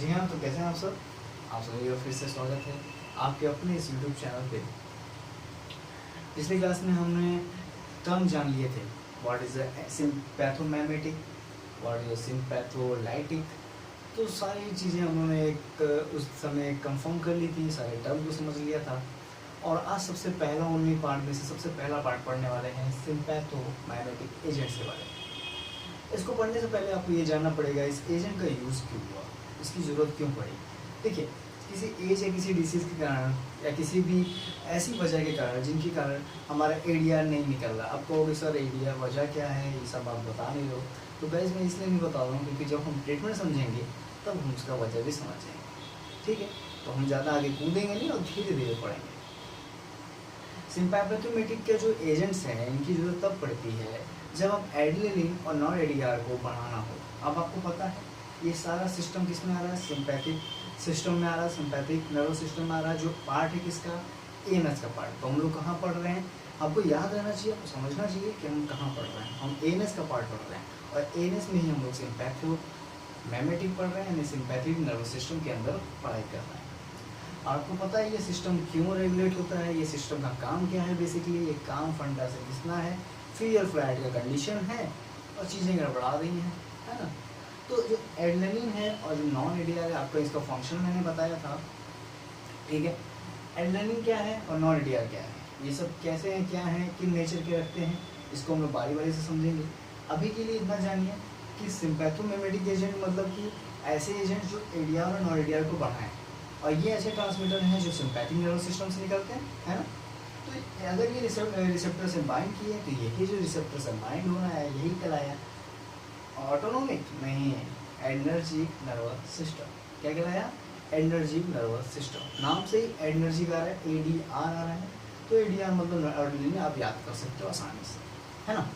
जी हाँ, तो कैसे हैं आप सब? आप सभी का फिर से स्वागत है आपके अपने इस यूट्यूब चैनल पे। पिछली क्लास में हमने टर्म जान लिए थे, व्हाट इज़ सिम्पैथोमेमेटिक, व्हाट इज़ सिम्पैथोलाइटिक। तो सारी चीज़ें उन्होंने एक उस समय कंफर्म कर ली थी, सारे टर्म को समझ लिया था। और आज सबसे पहला 19 पार्ट में से सबसे पहला पार्ट पढ़ने वाले हैं सिम्पैथोमेमेटिक एजेंट्स के बारे में। इसको पढ़ने से पहले आपको ये जानना पड़ेगा इस एजेंट का यूज़ क्यों हुआ, इसकी ज़रूरत क्यों पड़ी। देखिए, किसी एज या किसी डिसीज़ के कारण या किसी भी ऐसी वजह के कारण जिनके कारण हमारा एडीआर नहीं निकल रहा, आप कहोगे सर एडीआर वजह क्या है, ये सब आप बता नहीं रहे हो। तो गाइस मैं इसलिए नहीं बता रहा हूँ क्योंकि जब हम ट्रीटमेंट समझेंगे तब हम उसका वजह भी समझ जाएंगे। ठीक है, तो हम ज़्यादा आगे कूदेंगे नहीं और धीरे धीरे पढ़ेंगे। सिम्पैथोमेटिक के जो एजेंट्स हैं इनकी ज़रूरत तब पड़ती है जब हम एड्रेनलिन और नॉन एडीआर को बढ़ाना हो। अब आपको पता है ये सारा सिस्टम किस में आ रहा है, सिंपैथिक सिस्टम में आ रहा है, सिंपैथिक नर्वस सिस्टम में आ रहा है। जो पार्ट है किसका, एएनएस का पार्ट। तो हम लोग कहाँ पढ़ रहे हैं, आपको याद रहना चाहिए, आपको समझना चाहिए कि हम कहाँ पढ़ रहे हैं। हम एएनएस का पार्ट पढ़ रहे हैं और एएनएस में ही हम लोग सिम्पैथोमेमेटिक पढ़ रहे हैं, यानी सिंपैथिक नर्वस सिस्टम के अंदर पढ़ाई कर रहे हैं। आपको पता है ये सिस्टम क्यों रेगुलेट होता है, ये सिस्टम का काम क्या है। बेसिकली ये काम फंडा से कितना है, फियर फ्लाइट का कंडीशन है और चीज़ें गड़बड़ा रही हैं, है ना। तो जो एड्रेनलिन है और जो नॉन एडीआर है, आपको इसका फंक्शन मैंने बताया था। ठीक है, एड्रेनलिन क्या है और नॉन एडीआर क्या है, ये सब कैसे हैं, क्या है, किन नेचर के रखते हैं, इसको हम लोग बारी बारी से समझेंगे। अभी के लिए इतना जानिए कि सिम्पैथोमेमेटिक एजेंट मतलब कि ऐसे एजेंट जो एडीआर और नॉन एडीआर को बढ़ाएं, और ये ऐसे ट्रांसमीटर हैं जो सिम्पैथिक नर्वस सिस्टम से निकलते हैं, है ना। तो अगर ये रिसेप्टर से बाइंड किए तो यही जो रिसेप्टर से बाइंड होना है यही कहलाया ऑटोनोमिक, नहीं, एनर्जिक नर्वस सिस्टम। क्या कहलाया, एनर्जिक नर्वस सिस्टम। नाम से ही एनर्जी का आ रहा है, एडीआर आ रहा है, तो एडीआर मतलब एड्रेनलिन आप याद कर सकते हो आसानी से, है ना।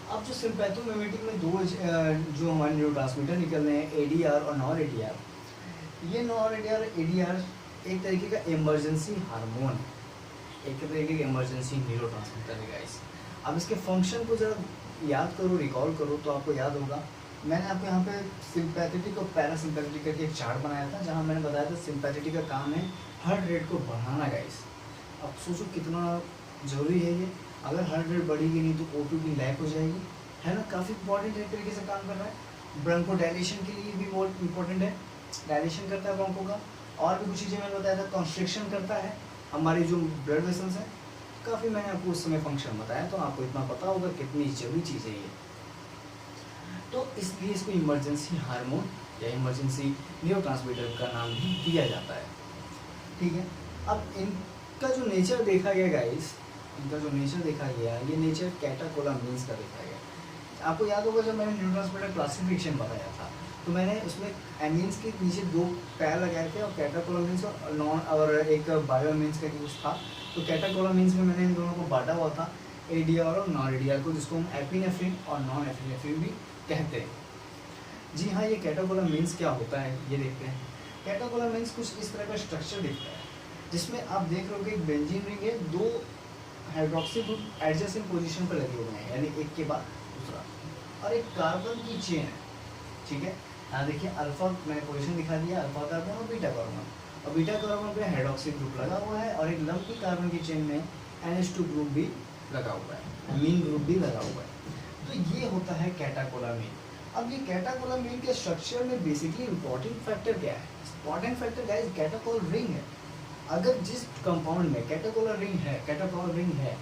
अब जो सिम्पैथोमेमेटिक में दो जो हमारे न्यूरोट्रांसमीटर निकल रहे हैं, एडीआर और नॉन एडीआर, ये नॉन एडीआर एडीआर एक तरीके का इमरजेंसी हार्मोन है, एक तरीके का इमरजेंसी न्यूरोट्रांसमीटर है गाइस। अब इसके फंक्शन को जरा याद करो, रिकॉल करो, तो आपको याद होगा। मैंने आपको यहाँ पे सिंपैथेटिक और पैरासिम्पैथेटिक करके एक चार्ट बनाया था जहाँ मैंने बताया था सिंपैथेटिक का काम है हार्ट रेट को बढ़ाना गाइस। अब सोचो कितना ज़रूरी है ये, अगर हार्ट रेट बढ़ेगी नहीं तो O2 की लैक हो जाएगी, है ना। काफ़ी इंपॉर्टेंट एक तरीके से काम कर रहा है। ब्रोंको डायलेशन के लिए भी बहुत इंपॉर्टेंट है, डायलेशन करता है ब्रोंको का। और भी कुछ चीज़ें मैंने बताया था, कॉन्स्ट्रिक्शन करता है हमारी जो ब्लड वेसल्स हैं। काफ़ी मैंने आपको उस समय फंक्शन बताया, तो आपको इतना पता होगा कितनी जरूरी चीज़ है ये। तो इसलिए इसको इमरजेंसी हार्मोन या इमरजेंसी न्यूरोट्रांसमीटर का नाम भी दिया जाता है। ठीक है, अब इनका जो नेचर देखा गया गाइस, इनका जो नेचर देखा गया, ये नेचर कैटाकोलामिन्स का देखा गया। आपको याद होगा जब मैंने न्यूरोट्रांसमीटर क्लासिफिकेशन बताया था तो मैंने उसमें एमीन्स के नीचे दो पैर लगाए थे और कैटाकोलामिन्स और नॉन और एक बायोमीन्स का यूज़ था। तो कैटाकोलामिन्स में मैंने इन दोनों को बांटा हुआ था, एडीआर और नॉन एडीआर को, जिसको हम एपिनेफ्रिन और नॉन एपिनेफ्रिन भी कहते हैं। जी हाँ, ये कैटाकोलामिन्स क्या होता है ये देखते हैं। कैटाकोलामिन्स कुछ इस तरह का स्ट्रक्चर दिखता है जिसमें आप देख रहे हो कि एक बेंजीन रिंग है, दो हाइड्रोक्सी ग्रुप एडजेसेंट पोजीशन पर लगे हुए हैं, यानी एक के बाद दूसरा, और एक कार्बन की चेन है। ठीक है, यहाँ देखिए अल्फा मैंने पोजीशन दिखा दिया, अल्फा कार्बन और बीटा कार्बन, और बीटा कार्बन पे हाइड्रोक्सी ग्रुप लगा हुआ है और एक लंपी कार्बन की चेन में NH2 ग्रुप भी लगा हुआ है, अमीन ग्रुप भी लगा हुआ है। तो ये होता है कैटाकोलामिन। अब ये कैटाकोलामिन के स्ट्रक्चर में बेसिकली इंपॉर्टेंट फैक्टर क्या है, इंपॉर्टेंट फैक्टर गाइस कैटाकोल रिंग है। अगर जिस कंपाउंड में कैटाकोलर रिंग है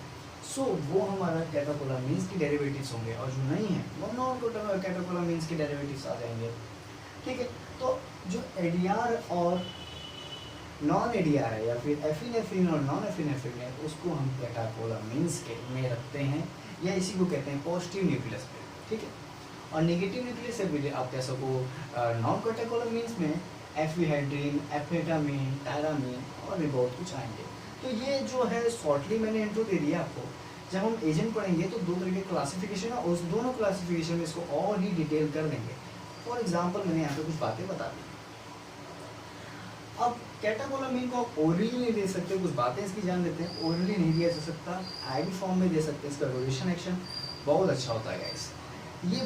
सो वो हमारा कैटाकोलामिन्स की डेरिवेटिव्स होंगे, और जो नहीं है वो नॉन कैटाकोलामिन्स के डेरिवेटिव्स आ जाएंगे। ठीक है, तो जो एडीआर और नॉन एडीआर है या फिर एफिनेफ्रिन और नॉन एफिनेफ्रिन है, उसको हम कैटाकोलामिन्स के में रखते हैं, या इसी को कहते हैं पॉजिटिव न्यूक्लियस पे। ठीक है, और नेगेटिव न्यूक्लियस से भी आप कह सको नॉन कैटाकोलामिन्स में एफिहेड्रिन, एफेटामिन, टायरामिन और भी बहुत कुछ आएंगे। तो ये जो है शॉर्टली मैंने इंट्रो दे दिया आपको। जब हम एजेंट पढ़ेंगे तो दो तरह के क्लासिफिकेशन है, उस दोनों क्लासिफिकेशन में इसको और ही डिटेल कर देंगे। फॉर एग्जाम्पल मैंने यहाँ पे कुछ बातें बता दी। अब कैटाकोलामिन को आप ओरली नहीं दे सकते, कुछ बातें इसकी जान लेते हैं। ओरली नहीं दिया जा सकता, आईवी फॉर्म में दे सकते हैं। इसका ड्यूरेशन एक्शन बहुत अच्छा होता है गाइस। ये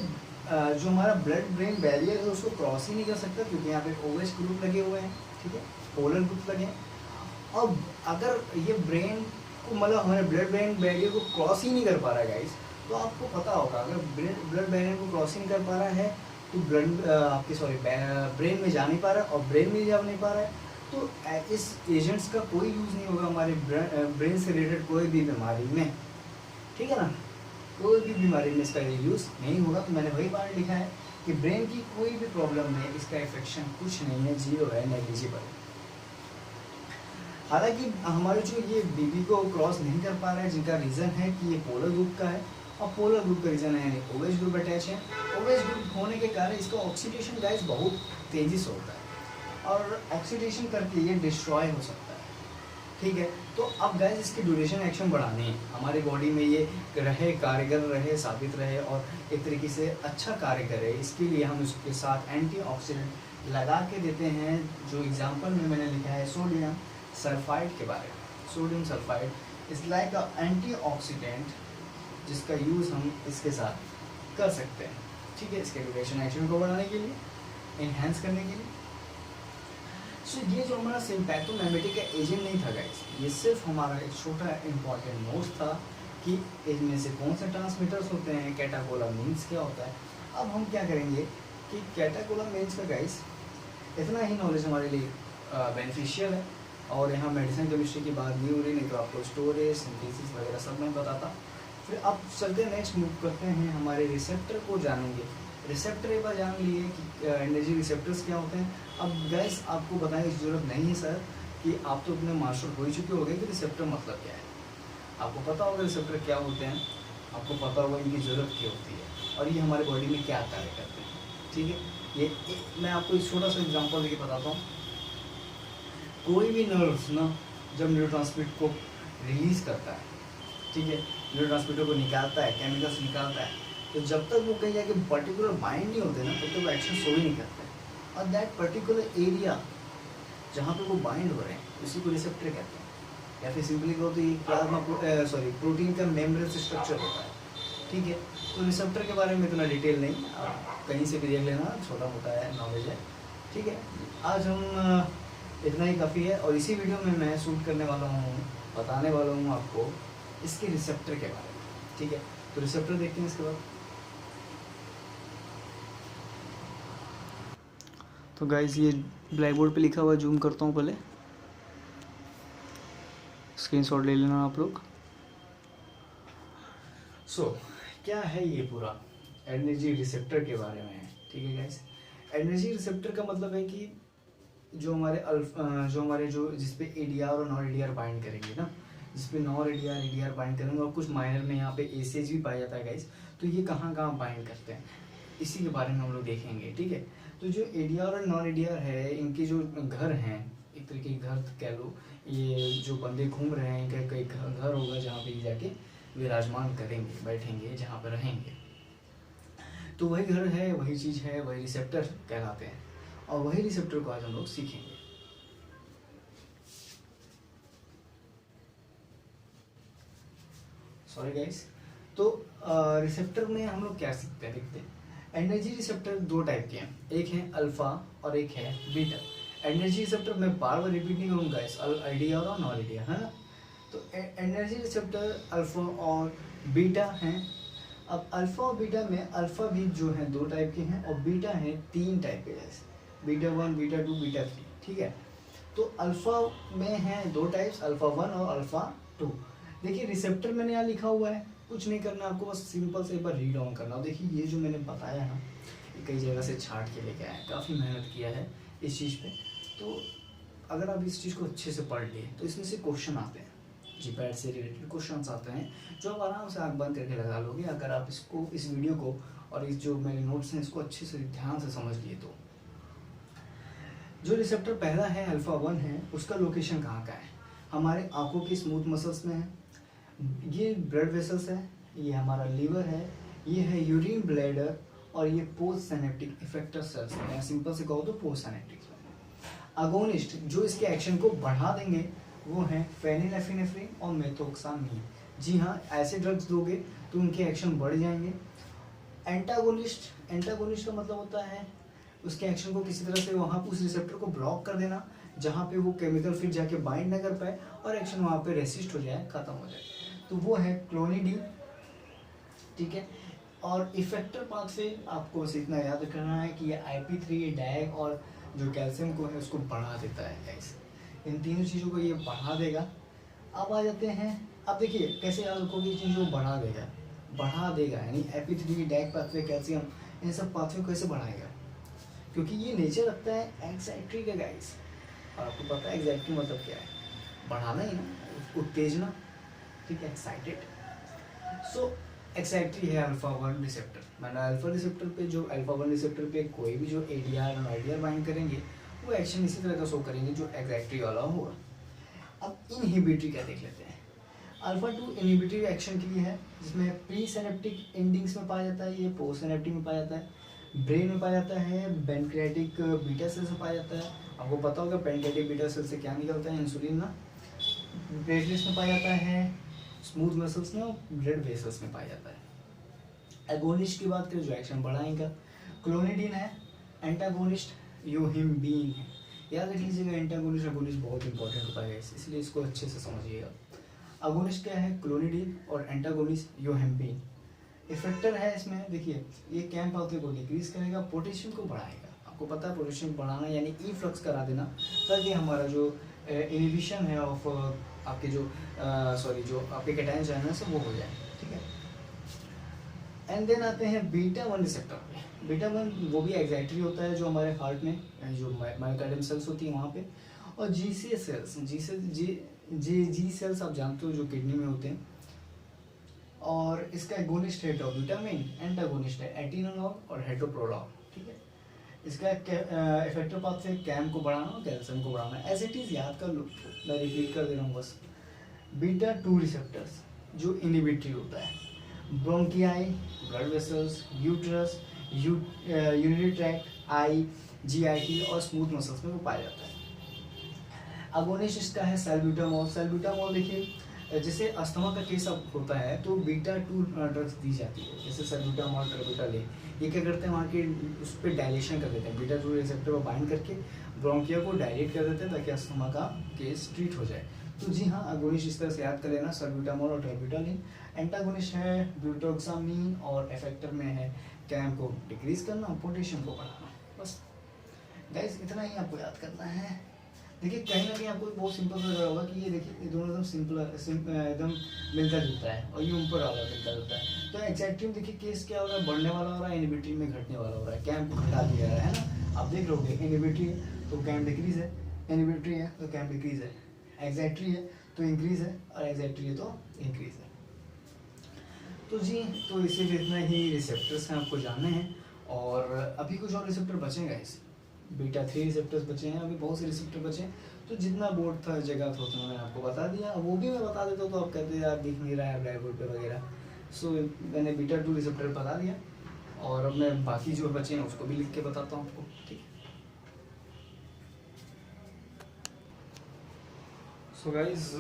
जो हमारा ब्लड ब्रेन बैरियर है उसको क्रॉस ही नहीं कर सकता, क्योंकि यहाँ पे OH ग्रुप लगे हुए हैं, ठीक है, पोलर ग्रुप लगे हैं। अब अगर ये ब्रेन को मतलब हमारे ब्लड ब्रेन बैरियर को क्रॉस ही नहीं कर पा रहा है गाइस, तो आपको पता होगा अगर ब्लड बैरियर को क्रॉस ही नहीं कर पा रहा है तो ब्लड आपके ब्रेन में जा नहीं पा रहा है, और ब्रेन में जा नहीं पा रहा है तो इस एजेंट्स का कोई यूज़ नहीं होगा हमारे ब्रेन से रिलेटेड कोई भी बीमारी में, ठीक है ना, कोई भी बीमारी में इसका यूज़ नहीं होगा। तो मैंने वही बात लिखा है कि ब्रेन की कोई भी प्रॉब्लम में इसका इफेक्शन कुछ नहीं है, जीरो है, नेग्लिजिबल। हालांकि हमारे जो ये बीबी को क्रॉस नहीं कर पा रहा है, जिनका रीज़न है कि ये पोलर ग्रुप का है, और पोलर ग्रुप का रीज़न है यानी OH ग्रुप अटैच है। OH ग्रुप होने के कारण इसका ऑक्सीडेशन गाइस बहुत तेज़ी से होता है, और ऑक्सीडेशन करके ये डिस्ट्रॉय हो सकता है, ठीक है। तो अब गाइस इसकी ड्यूरेशन एक्शन बढ़ानी है, हमारी बॉडी में ये रहे, कार्यगर रहे, साबित रहे और एक तरीके से अच्छा कार्य करे, इसके लिए हम उसके साथ एंटीऑक्सीडेंट लगा के देते हैं। जो एग्जांपल में मैंने लिखा है सोडियम सल्फाइड के बारे में। Sodium sulphide is like a antioxidant, जिसका यूज़ हम इसके साथ कर सकते हैं, ठीक है, इसके ड्यूरेशन एक्शन को बढ़ाने के लिए, इन्हेंस करने के लिए। सो ये जो हमारा सिम्पैथोमिमेटिक एजेंट नहीं था गाइस, ये सिर्फ हमारा एक छोटा इंपॉर्टेंट नोट्स था कि इनमें से कौन से ट्रांसमीटर्स होते हैं, कैटाकोलामिन्स क्या होता है। अब हम क्या करेंगे कि कैटाकोलामिन्स का गाइस इतना ही नॉलेज हमारे लिए बेनिफिशियल है, और यहाँ मेडिसिन केमिस्ट्री की बात नहीं हो रही, नहीं तो आपको स्टोरेज, सिंथेसिस वगैरह सब मैं बताता। फिर अब चलते नेक्स्ट मूव करते हैं, हमारे रिसेप्टर को जानेंगे। रिसेप्टर एक बार जान लिए कि एनर्जी रिसेप्टर्स क्या होते हैं। अब गाइस आपको बताने की ज़रूरत नहीं है सर कि आप तो अपने मास्टर हो ही चुके होंगे कि रिसेप्टर मतलब क्या है, आपको पता होगा रिसेप्टर क्या होते हैं, आपको पता होगा इनकी ज़रूरत क्या होती है और ये हमारे बॉडी में क्या कार्य करते हैं, ठीक है। ये मैं आपको एक छोटा सा एग्जांपल देके बताता हूँ। कोई भी नर्व्स ना जब न्यूरोट्रांसमीटर को रिलीज़ करता है, ठीक है, न्यूरोट्रांसमीटर को निकालता है, केमिकल्स निकालता है, तो जब तक वो कहीं जाके पर्टिकुलर बाइंड नहीं होते ना तब तक वो एक्शन शो ही नहीं करते। और दैट पर्टिकुलर एरिया जहाँ पे वो बाइंड हो रहे हैं उसी को रिसेप्टर कहते हैं, या फिर सिंपली कहो तो ये प्लाज्मा प्रोटीन का मेम्ब्रेन स्ट्रक्चर होता है, ठीक है। तो रिसेप्टर के बारे में इतना डिटेल नहीं, आप कहीं से भी देख लेना, छोटा मोटा है नॉलेज है, ठीक है। आज हम इतना ही काफ़ी है, और इसी वीडियो में मैं शूट करने वाला हूँ, बताने वाला हूँ आपको इसके रिसेप्टर के बारे में, ठीक है। तो रिसेप्टर देखते हैं इसके बाद। तो गाइस ये ब्लैक बोर्ड पे लिखा हुआ, जूम करता हूँ, पहले स्क्रीनशॉट ले लेना आप लोग। क्या है ये पूरा एनर्जी रिसेप्टर के बारे में है, ठीक है गाइस। एनर्जी रिसेप्टर का मतलब है कि जो हमारे जो जिसपे ADR और नॉन ADR बाइंड करेंगे ना, जिसपे नॉन ADR बाइंड करेंगे, और कुछ माइनर में यहाँ पे ACH भी पाया जाता है गाइस, तो ये कहाँ बाइंड करते हैं इसी के बारे में हम लोग देखेंगे, ठीक है। तो जो ADR और नॉन ADR है, इनके जो घर हैं, एक तरीके के घर कह लो, ये जो बंदे घूम रहे हैं इनका कई घर होगा जहाँ पे जाके विराजमान करेंगे, बैठेंगे, जहाँ पर रहेंगे, तो वही घर है, वही चीज़ है, वही रिसेप्टर कहलाते हैं, और वही रिसेप्टर को आज हम लोग सीखेंगे। Sorry guys. तो रिसेप्टर में हम लोग क्या सीखते हैं, देखते हैं। एनर्जी रिसेप्टर दो टाइप के हैं, एक है अल्फा और एक है बीटा। एनर्जी रिसेप्टर मैं बार बार रिपीट नहीं करूँगा इस ADR और नॉन ADR, है ना। तो एनर्जी रिसेप्टर अल्फा और बीटा हैं। अब अल्फा और बीटा में अल्फा भी जो है 2 टाइप के हैं, और बीटा है 3 टाइप के, जैसे बीटा 1, बीटा 2, बीटा 3, ठीक है। तो अल्फा में है 2 टाइप्स, अल्फा 1 और अल्फा 2। देखिए रिसेप्टर मैंने यहाँ लिखा हुआ है, कुछ नहीं करना आपको, बस सिंपल से एक बार रीड ऑन करना। देखिए ये जो मैंने बताया है ना, कई जगह से छाट के लेके आया, काफ़ी मेहनत किया है इस चीज़ पे। तो अगर आप इस चीज़ को अच्छे से पढ़ लिए तो इसमें से क्वेश्चन आते हैं, जीपैट से रिलेटेड क्वेश्चन आते हैं, जो आप आराम से आँख बंद करके लगा लोगे अगर आप इसको, इस वीडियो को और इस जो मेरे नोट्स हैं इसको अच्छे से ध्यान से समझ लिए। तो जो रिसेप्टर पहला है अल्फा 1 है, उसका लोकेशन कहाँ का है, हमारे आँखों की स्मूथ मसल्स में है। ये ब्लड वेसल्स है, ये हमारा लीवर है, ये है यूरिन ब्लैडर, और ये पोस्ट सिनेप्टिक इफेक्टर सेल्स है, सिंपल से कहो तो पोस्ट सिनेप्टिक। अगोनिस्ट जो इसके एक्शन को बढ़ा देंगे वो है फेनिलेफिनेफ्रिन और मेथोक्सामिन। जी हाँ, ऐसे ड्रग्स दोगे तो उनके एक्शन बढ़ जाएंगे। एंटागोनिस्ट का मतलब होता है उसके एक्शन को किसी तरह से वहाँ उस रिसेप्टर को ब्लॉक कर देना जहाँ पे वो केमिकल फिर जाके बाइंड ना कर पाए और एक्शन वहाँ पे रेसिस्ट हो जाए, खत्म हो जाए, तो वो है क्लोनिडीन। ठीक है, और इफेक्टर पाथवे आपको बस इतना याद रखना है कि ये IP3 डैग और जो कैल्शियम को है उसको बढ़ा देता है गाइस, इन तीनों चीज़ों को ये बढ़ा देगा। अब आ जाते हैं, अब देखिए कैसे याद रखोगे ये चीज़ों को बढ़ा देगा यानी IP3 डैग पाथवे कैल्शियम इन सब पाथवे को कैसे बढ़ाएगा, क्योंकि ये नेचर रखता है एक्साइटरी का गाइस, और आपको पता है एक्साइटरी मतलब क्या है, बढ़ाना ही ना, उत्तेजना। ठीक है, एक्साइटेड। सो एक्साइटरी है अल्फा-1 रिसेप्टर, मैंने अल्फा रिसेप्टर पे जो अल्फा-1 रिसेप्टर पे कोई भी जो ADR और IDR बाइंड करेंगे वो एक्शन इसी तरह का शो करेंगे जो एक्साइटरी वाला होगा। अब इनहिबिटरी क्या देख लेते हैं। अल्फा-2 इनहिबिटरी एक्शन के लिए है जिसमें प्री सिनेप्टिक एंडिंग्स में पाया जाता है, ये पोस्ट सिनेप्टिक में पाया जाता है, ब्रेन में पाया जाता है, पैनक्रियाटिक बीटा सेल से पाया जाता है। आपको पता होगा पैनक्रियाटिक बीटा सेल से क्या निकलता है, इंसुलिन ना, प्लेटलेट्स में पाया जाता है, स्मूथ मसल्स में और ब्लड वेसल्स में पाया जाता है। एगोनिस्ट की बात करें जो एक्शन बढ़ाएगा, क्लोनिडीन है, एंटागोनिस्ट योहिम्बीन है। याद रख लीजिएगा एंटागोनिस्ट एगोनिस्ट बहुत इंपॉर्टेंट होता है इसलिए इसको अच्छे से समझिएगा। अगोनिस्ट क्या है, क्लोनिडीन, और एंटागोनिस्ट योहिम्बीन। इफेक्टर है इसमें देखिए ये कैम पाथवे को डिक्रीज करेगा, पोटेशियम को बढ़ाएगा। आपको पता है पोटेशियम बढ़ाना यानी इफ्लक्स करा देना ताकि हमारा जो इनहिबिशन है ऑफ आपके जो जो आपके कैटायन चैनल्स है वो हो जाए। ठीक है, एंड देन आते हैं बीटा-1 रिसेप्टर पे। बीटा-1 वो भी एक्साइटरी होता है जो हमारे हार्ट में जो मायोकार्डियम सेल्स होती हैं वहाँ पे, और GC सेल्स जी सेल्स आप जानते हो जो किडनी में होते हैं, और इसका एगोनिस्ट है डोब्यूटामाइन, एंटागोनिस्ट है एटिनोल और हेटोप्रोलॉल। ठीक है, इसका इफेक्टर पाथवे कैम को बढ़ाना और कैल्शियम को बढ़ाना। एज इट इज याद कर लो, मैं रिपीट कर दे रहा हूँ बस। बीटा-2 रिसेप्टर्स जो इनहिबिटरी होता है, bronchiae, blood vessels, uterus, urinary tract, eye, GIT और स्मूथ मसल्स में वो पाया जाता है। अगोनिस्ट इसका है सैल्ब्यूटामॉल। सैल्ब्यूटामॉल देखिए जैसे अस्थमा का केस अब होता है तो बीटा-2 ड्रग्स दी जाती है, जैसे सैल्ब्यूटामॉल, ट्रिब्यूटालिन, ये क्या करते हैं वहाँ के उस पर डायलेशन कर देते हैं, बीटा-2 रिसेप्टर को बाइंड करके ब्रोंकिया को डायलेट कर देते हैं ताकि अस्थमा का केस ट्रीट हो जाए। तो जी हाँ, अगोनिस्ट इस तरह से याद कर लेना, सैल्ब्यूटामॉल और ट्रिब्यूटालिन। एंटागोनिस्ट है ब्यूटोक्सामीन और इफेक्टर में है कैम को डिक्रीज करना, पोटेशियम को बढ़ाना। बस गाइस इतना ही आपको याद करना है। देखिए कहीं ना कहीं आपको बहुत सिंपल लग रहा होगा कि ये देखिए ये दोनों एकदम सिंपल एकदम मिलता जुलता है, और ये ऊपर वाला मिलता जुलता है। तो एक्साइटरी में देखिए केस क्या हो रहा है, बढ़ने वाला हो रहा है, इनहिबिटरी में घटने वाला हो रहा है, कैम को घटा दिया है ना। आप देख लोगे इनहिबिटरी है तो कैम डिक्रीज है, इनहिबिटरी है तो कैम डिक्रीज है, एक्साइटरी है तो इंक्रीज है, और एक्साइटरी है तो इंक्रीज है। तो जी तो सिर्फ इतना ही रिसेप्टर्स हैं आपको जानने हैं, और अभी कुछ और रिसेप्टर बचेंगे इस बीटा-3 रिसेप्टर्स बचे हैं, अभी बहुत से रिसेप्टर बचे हैं। तो जितना बोर्ड था जगह था उतना मैंने आपको बता दिया, वो भी मैं बता देता तो आप कहते यार दिख नहीं रहा है ब्लैक बोर्ड पे वगैरह। सो मैंने बीटा-2 रिसेप्टर बता दिया, और अब मैं बाकी जो बचे हैं उसको भी लिख के बताता हूँ आपको। ठीक है, सो गाइज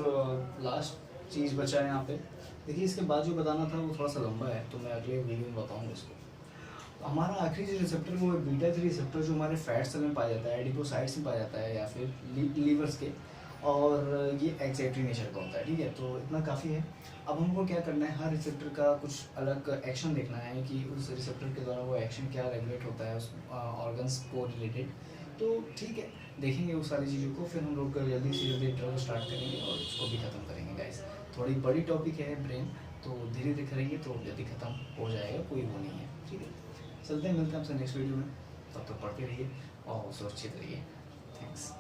लास्ट चीज़ बचा है यहाँ पे। देखिए इसके बाद जो बताना था वो थोड़ा सा लंबा है तो मैं अगले वीडियो में बताऊँगा इसको। तो हमारा आखिरी जो रिसेप्टर वो है बीटा-3 रिसेप्टर जो हमारे फैट सेल में पाया जाता है, एडिपोसाइट्स में पाया जाता है या फिर लीवर्स के, और ये एक्साइटरी नेचर का होता है। ठीक है, तो इतना काफ़ी है। अब हमको क्या करना है, हर रिसेप्टर का कुछ अलग एक्शन देखना है कि उस रिसेप्टर के द्वारा वो एक्शन क्या रेगुलेट होता है उस ऑर्गन्स को रिलेटेड। तो ठीक है, देखेंगे वो सारी चीज़ों को, फिर हम लोग जल्दी से जल्दी ड्रग स्टार्ट करेंगे और उसको भी ख़त्म करेंगे गाइस। थोड़ी बड़ी टॉपिक है ब्रेन, तो धीरे धीरे करेंगे तो जल्दी ख़त्म हो जाएगा, कोई वो नहीं है। ठीक है, चलते हैं, मिलते हैं आपसे नेक्स्ट वीडियो में। तब तक पढ़ते रहिए और सुरक्षित रहिए। थैंक्स।